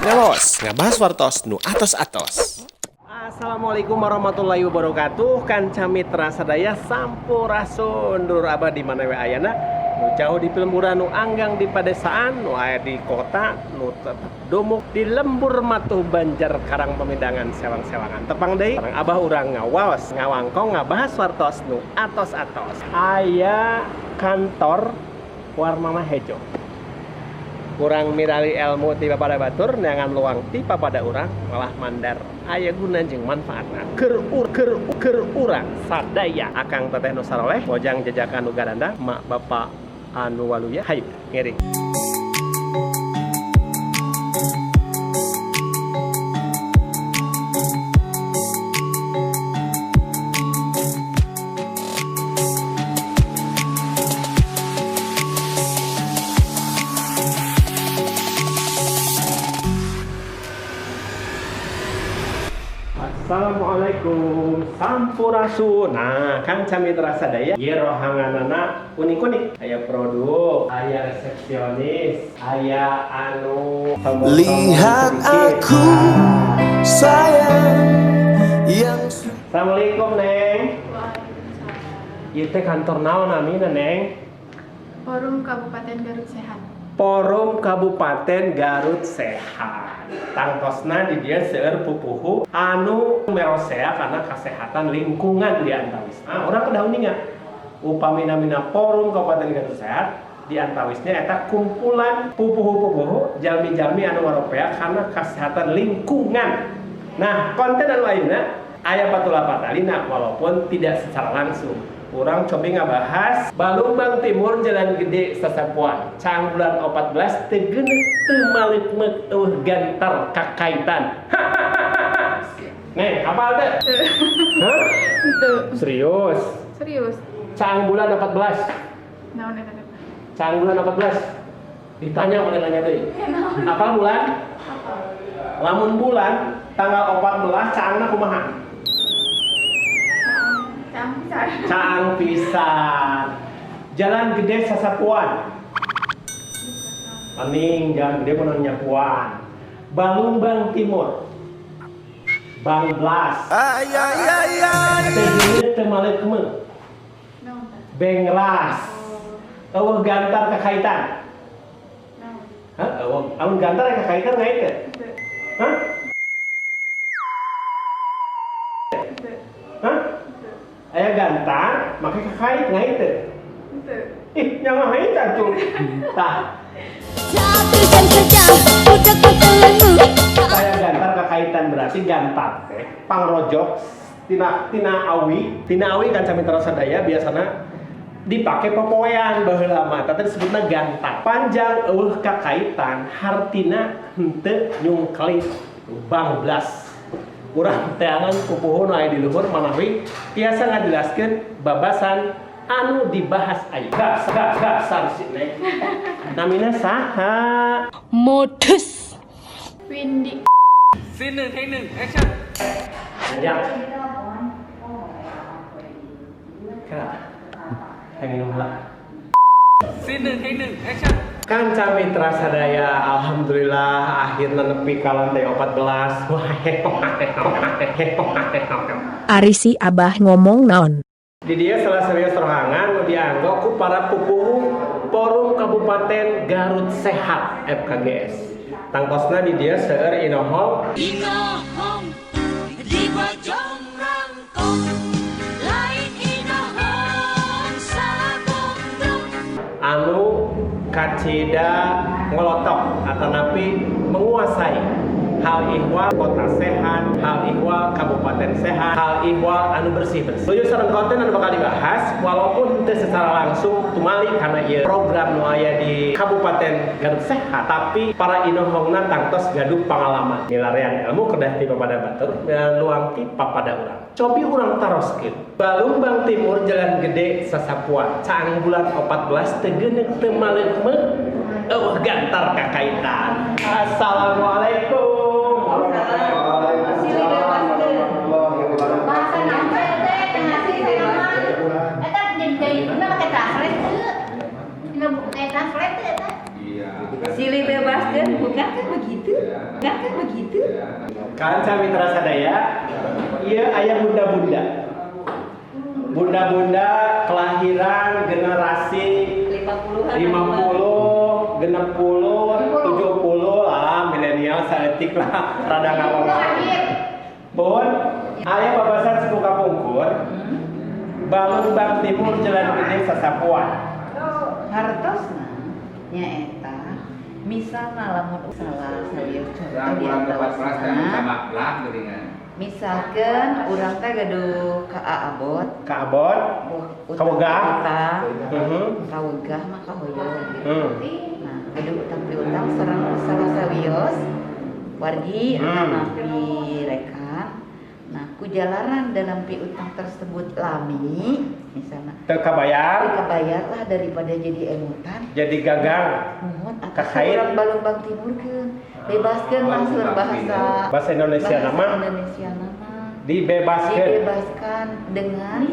Ngelos, ngabahas wartos nu atos-atos. Assalamualaikum warahmatullahi wabarakatuh. Kanca mitra sadaya sampurasun dur abah di mana we ayana nu jauh di Pelembura nu anggang di padesaan nu aya di kota nu domuk di lembur matuh Banjar Karang Pemindangan sewang-sewangan tepang deui sareng abah urang ngawaos ngawangkong ngabahas wartos nu atos-atos. Aya kantor Warmana Hejo. Kurang mirali ilmu ti papada batur neangan luang ti papada urang malah mandar aya guna jeung manfaatna keur urang sadaya akang teteh nu saroleh bojang jajakan nu gadanda mak bapak anu waluya hayu ngiring. Assalamualaikum sampurasun. Nah, Kang Camitra sadaya ieu rohanganana unik-unik. Aya produk, aya resepsionis, aya anu Lihat aku sayang yang Assalamualaikum Neng. Ieu teh kantor naon namina Neng? Forum Kabupaten Garut Sehat. Forum Kabupaten Garut Sehat. Tangtosna di dia seueur pupuhu anu merosea karena kesehatan lingkungan di antawis. Nah, orang kedaun ingat upamina-mina Forum Kabupaten Garut Sehat di antawisnya eta kumpulan pupuhu-pupuhu jalmi-jalmi anu waropea karena kesehatan lingkungan. Nah, konten anu ayeuna aya patula patalina walaupun tidak secara langsung. Urang cobi ngabahas Balumbang Timur Jalan Gede Sasapuan Cang bulan 14 tegeuneuk teu maleuk-meuk eueuh gantar kakaitan. Neng, apal teh? Hah? Tuh. Serius? Serius. Cang bulan 14. Naon eta? Cang bulan 14. Ditanya oleh nanya deui. Apal bulan? Lamun bulan tanggal 14 caangna kumaha? Caang pisan. Jalan Gede Sasapuan. Aning Jalan Gede mun nyapuan. Balumbang Timur. Bang Blas. Tegeuneuk teu maleuk-meuk. Bengras. Eueuh gantar kakaitan. Hah? Eueuh amun gantar kakaitan ngain teh? Hah? Hah? Aya gantar, make kakait ngait teh. Ih, nyawa hayu atuh. Tah. Jatuhkan saja budak-budakmu. Saya gantar kakaitan berarti gantar teh pangrojok tina awi kan Camitra sadaya biasana dipake popoean baheula mah teh disebutna gantar. Panjang eueuh kakaitan hartina henteu nyungklit bang blas. Urang teangan pupuhun aya di luhur manawi tiasa ngajelaskeun babasan anu dibahas aya. Gasar si Neng. Namina saha? Modus. Windy. Scene 1 take 1 action. Ajak. Kenapa? Pengen ulah. Scene 1 take 1 action. Kanca mitra sadaya, alhamdulillah akhirna nepi ka lantai 14. Ari si Abah ngomong naon. Di dia salah serius rohangan nu dianggo ku para pupuhu Forum Kabupaten Garut Sehat FKGS. Tangtosna di dia seueur inohong Inohong di bojong rangkong, lain inohong sabongdong. anu kacida ngelotok atau napi menguasai hal ihwal kota sehat, hal ihwal kabupaten sehat, hal ihwal anu bersih-bersih. Tujuh sareng konten anu bakal dibahas walaupun teu secara langsung tumali karena ieu program nu aya di Kabupaten Garut Sehat, tapi para inohongna tangtos gaduh pengalaman milarian ilmu kedah ti papada batur dan luang ti papada urang. Cobi urang taroskeun. Balumbang Timur Jalan Gede Sasapuan caang bulan 14 tegeuneuk teu maleuk-meuk eueuh gantar kakaitan. Assalamualaikum. Bahasa nama teh tengah sih nama. Eta jadi bener pakai translate tuh. Ini pakai translate tuh eta. Silih bebaskeun bukan kan begitu. begitu? Nah kan begitu? Kanca Mitra Sadaya, ieu aya bunda-bunda. Bunda-bunda kelahiran generasi 50-an. 50, 60, 70 lah, milenial saeutik lah, rada ngawang. Bun, aya babasan Sepu Kapungkur. Balung Bang Timur Jalan Gede Sasapuan. Hartosna nyaeta misalna lamun salah sawieu contoh di antarana misalkan urang teh gaduh ka Abot Ka Abot, Kawegah. Kawegah mah kahoyong gitu. Nah, gaduh utang piutang sareng salah sawios wargi napi rekan. Nah, ku jalaran dalam piutang tersebut lami misalnya teu kabayar, lah daripada jadi emutan. jadi gagang. Mohon Kakait. urang Balung Bang Timurkeun. Bebaskeun maksud bahasa Indonesia nama dibebaskan dengan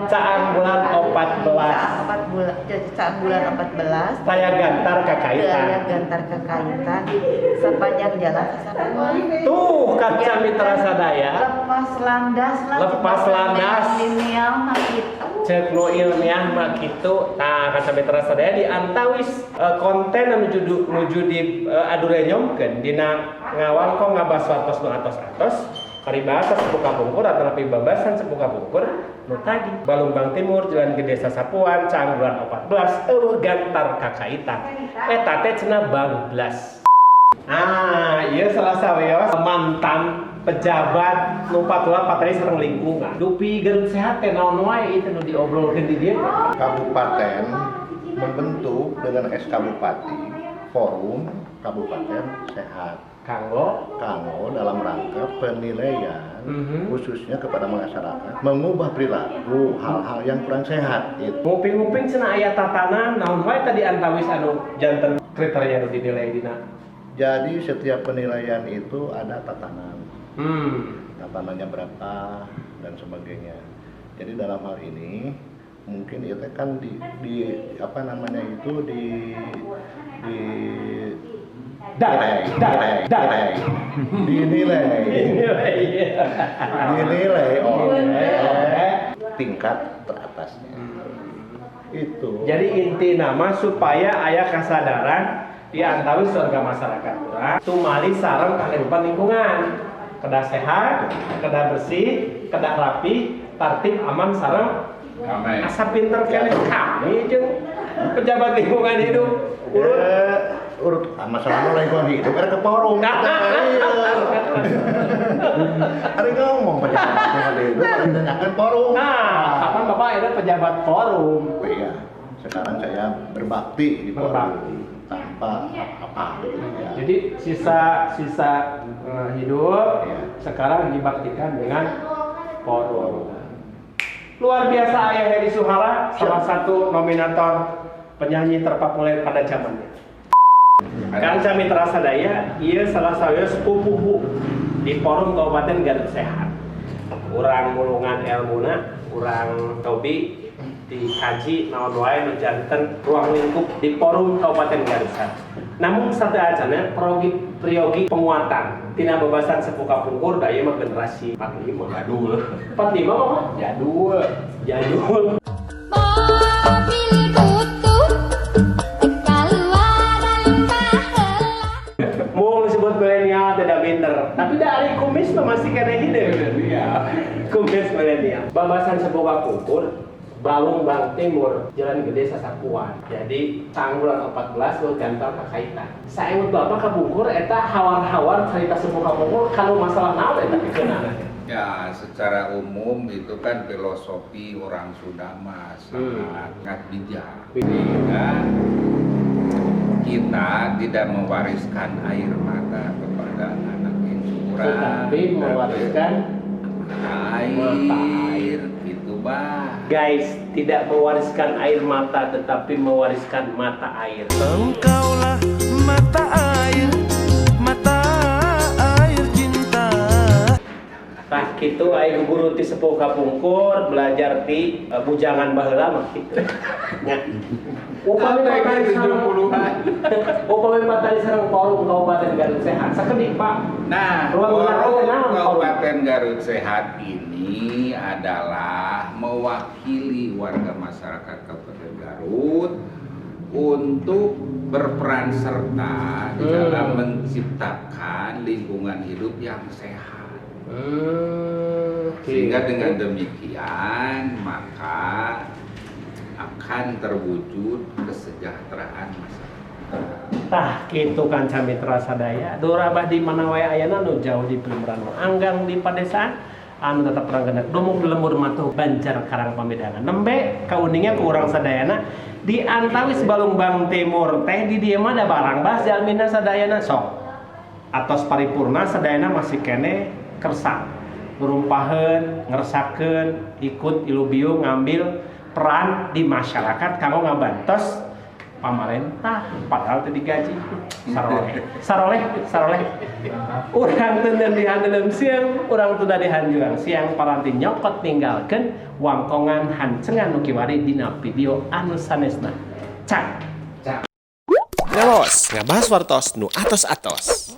saat bulan 14 saat bulan 14 saya gantar daya kakaitan gantar kekaitan sepanjang jalan Sasapuan. tuh Kaca Mitra Sadaya Lepas landas lah. Lepas landas. Lineal mah gitu. cek nu ilmiah mah kitu. Nah Kaca Mitra Sadaya diantawis konten nuju di adurenyomkeun dina ngawal kok ngabas wartos nu atos-atos karibasa Sepu Kapungkur atau napi babasan Sepu Kapungkur nu tadi Balung Bang Timur Jalan Gede Sasapuan Canggulan 14 eueuh gantar kakaitan eta teh cenah bablas. Ah ieu salah saweos mantan pejabat nu patula patri sareng lingkungan dupi Garut Sehat teh naon wae itu nu diobrolkeun di dieu. Kabupaten membentuk dengan SK Bupati Forum Kabupaten Sehat Kanggo dalam rangka penilaian khususnya kepada masyarakat mengubah perilaku hal-hal yang kurang sehat itu. nguping-nguping cenah aya tatanan naon wae tadi antawis anu janten kriteria nu dinilai dina. Jadi setiap penilaian itu ada tatanan. Tatanannya berapa dan sebagainya. Jadi dalam hal ini mungkin itu kan dinilai oleh tingkat teratasnya. Itu. Jadi inti nama supaya aya kasadaran di antawis warga masyarakat urang tumali sareng kahirupan lingkungan. Kedah sehat, kedah bersih, kedah rapi, tertib, aman sareng asa pinter keneh kami jeung pejabat lingkungan hidup. Urut masalah lingkungan hidup ada ke forum. Hari ngomong pejabat lingkungan hidup ada forum. Nah, kapan Bapak ada pejabat forum? Oh iya, sekarang saya berbakti di forum tanpa apa ya. Jadi sisa hidup sekarang dibaktikan dengan forum. Luar biasa Ayah Heri Suhara, salah satu nominator penyanyi terpopuler pada zamannya. Kanca Mitra Sadaya, ia salah satu sepupuhu di Forum Kabupaten Garut Sehat. Urang mulungan ilmuna, urang tobi dikaji naon wae nu janten ruang lingkup di Forum Kabupaten Garut Sehat. Namun satu acana priogi penguatan tina babasan Sepu Kapungkur da ieu mah generasi 45 jadul. 45 mah jadul. Mobil butuh keluaran pahala. Mau disebut milenial tidak pinter, tapi dari kumis mah masih kena hidup. Kumis milenial. Babasan Sepu Kapungkur Balung Bang Timur, Jalan Gede Sasapuan. Jadi tanggulan 14 lu gantar kakaitan. Saeut Bapak Kapungkur eta hawar-hawar cerita Sepu Kapungkur kalau masalah naon eta pikeunana. Ya, secara umum itu kan filosofi orang Sunda mah sangat bijak. Sehingga kita tidak mewariskan air mata kepada anak insuran, tetapi mewariskan mata air itu bah. Guys, tidak mewariskan air mata tetapi mewariskan mata air. Engkaulah mata air cinta. Tah kitu aya guru ti Sepu Kapungkur belajar ti bujangan baheula mah kitu. Upami patali Lagi sareng 70-an. upami patali sareng forum Kabupaten Garut Sehat. Sakedik Pak. Nah, Ruang gerak Forum nasional, Kabupaten Garut Sehat ini adalah mewakili warga masyarakat Kabupaten Garut untuk berperan serta di dalam menciptakan lingkungan hidup yang sehat. Sehingga dengan demikian maka akan terwujud kesejahteraan masyarakat. Tah kitu kanca mitra sadaya. Dorabah di mana wae ayana nu jauh di Pelumuran nu anggang di padesaan anu tetep ranggenak dumuk di lembur matuh Banjar Karang Pamedangan. Nembe kauningnya ku urang sadayana di antawis Balungbang Timur teh di dieu mah da barang bas jalmina sadayana sok. Atos paripurna sadayana masih kene kersa. Ngurumpaheun, ngeresakeun, ikut ilubiu ngambil peran di masyarakat kanggo ngabantos pamarentah padahal teu digaji. Saroleh. Urang teu dihandeuleum siang, urang teu dihanjuang siang paranti nyokot ninggalkeun wangkongan hancengan nu kiwari dina video anu sanesna. Cak. Ngalos, ngabahas wartos nu atos-atos.